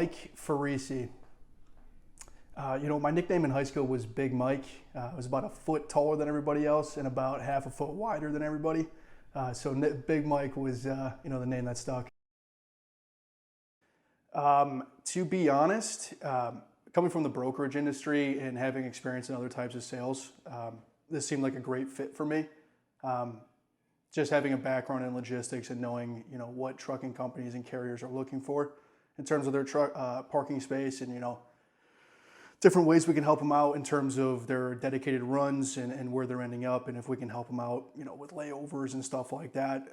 Mike Ferrarese. My nickname in high school was Big Mike. I was about a foot taller than everybody else and about half a foot wider than everybody. So Big Mike was, the name that stuck. To be honest, coming from the brokerage industry and having experience in other types of sales, this seemed like a great fit for me. Just having a background in logistics and knowing, what trucking companies and carriers are looking for in terms of their parking space and, different ways we can help them out in terms of their dedicated runs and where they're ending up, and if we can help them out, with layovers and stuff like that.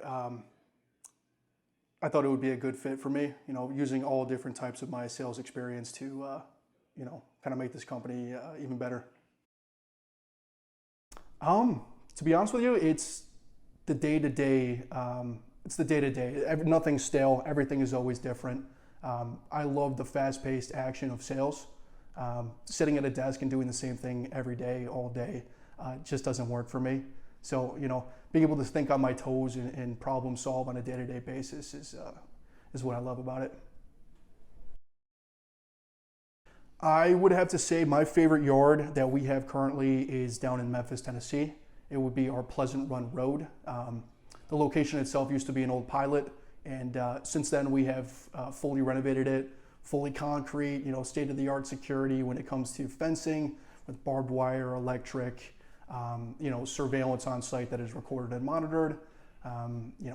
I thought it would be a good fit for me, using all different types of my sales experience to, kind of make this company even better. To be honest with you, it's the day-to-day. Nothing's stale. Everything is always different. I love the fast-paced action of sales. Sitting at a desk and doing the same thing every day, all day, just doesn't work for me. So, being able to think on my toes and problem solve on a day-to-day basis is what I love about it. I would have to say my favorite yard that we have currently is down in Memphis, Tennessee. It would be our Pleasant Run Road. The location itself used to be an old pilot, and since then we have fully renovated it, fully concrete, state-of-the-art security when it comes to fencing with barbed wire, electric, surveillance on site that is recorded and monitored,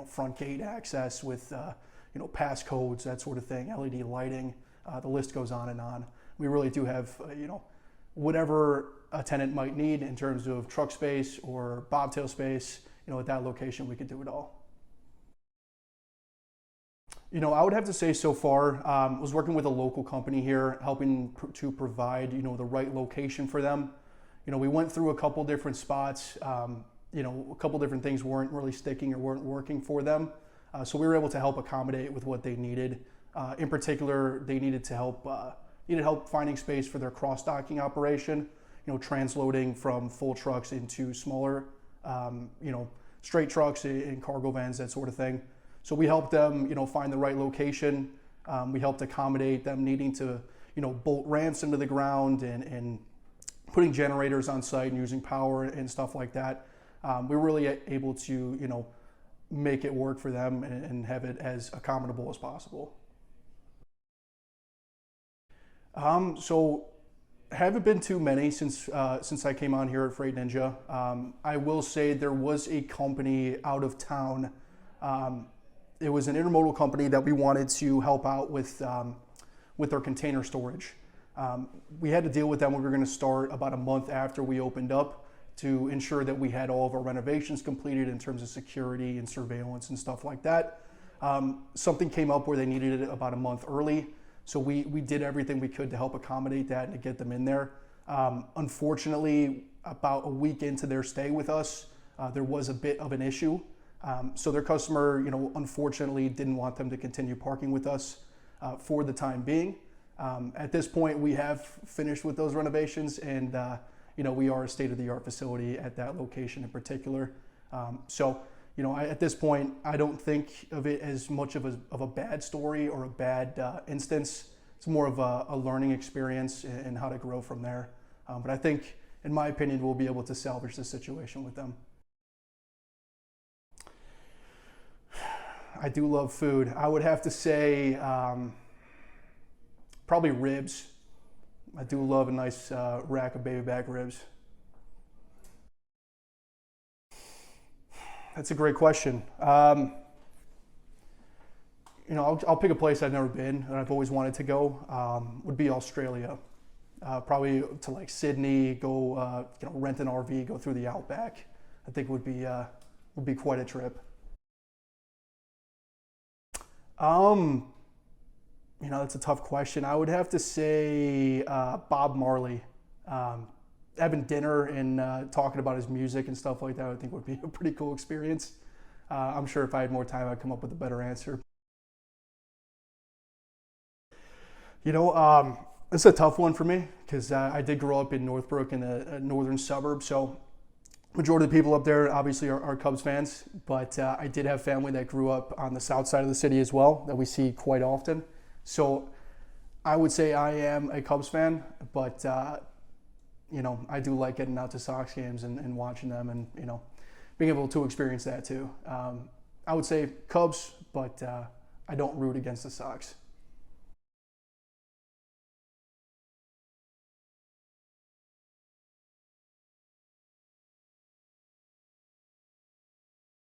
front gate access with, pass codes, that sort of thing, LED lighting, the list goes on and on. We really do have, whatever a tenant might need in terms of truck space or bobtail space, at that location, we could do it all. I would have to say so far, was working with a local company here, helping to provide, the right location for them. We went through a couple different spots, a couple different things weren't really sticking or weren't working for them. So we were able to help accommodate with what they needed. In particular, they needed help finding space for their cross-docking operation, transloading from full trucks into smaller, straight trucks and cargo vans, that sort of thing. So we helped them, find the right location. We helped accommodate them needing to, bolt ramps into the ground and putting generators on site and using power and stuff like that. We were really able to, make it work for them and have it as accommodable as possible. So haven't been too many since I came on here at Freight Ninja. I will say there was a company out of town. It was an intermodal company that we wanted to help out with our container storage. We had to deal with them. We were going to start about a month after we opened up to ensure that we had all of our renovations completed in terms of security and surveillance and stuff like that. Something came up where they needed it about a month early. So we did everything we could to help accommodate that and to get them in there. Unfortunately, about a week into their stay with us, there was a bit of an issue. So their customer, unfortunately didn't want them to continue parking with us for the time being. At this point, we have finished with those renovations and, we are a state-of-the-art facility at that location in particular. At this point, I don't think of it as much of a bad story or a bad instance. It's more of a learning experience and how to grow from there. But I think, in my opinion, we'll be able to salvage this situation with them. I do love food. I would have to say probably ribs. I do love a nice rack of baby back ribs. That's a great question. I'll pick a place I've never been and I've always wanted to go. Would be Australia. Probably to like Sydney, go rent an RV, go through the outback. I think would be quite a trip. That's a tough question. I would have to say Bob Marley. Having dinner and talking about his music and stuff like that, I think would be a pretty cool experience. I'm sure if I had more time, I'd come up with a better answer. It's a tough one for me because I did grow up in Northbrook in a northern suburb, so majority of the people up there obviously are Cubs fans, but I did have family that grew up on the south side of the city as well that we see quite often. So I would say I am a Cubs fan, but I do like getting out to Sox games and watching them, and being able to experience that too. I would say Cubs, but I don't root against the Sox.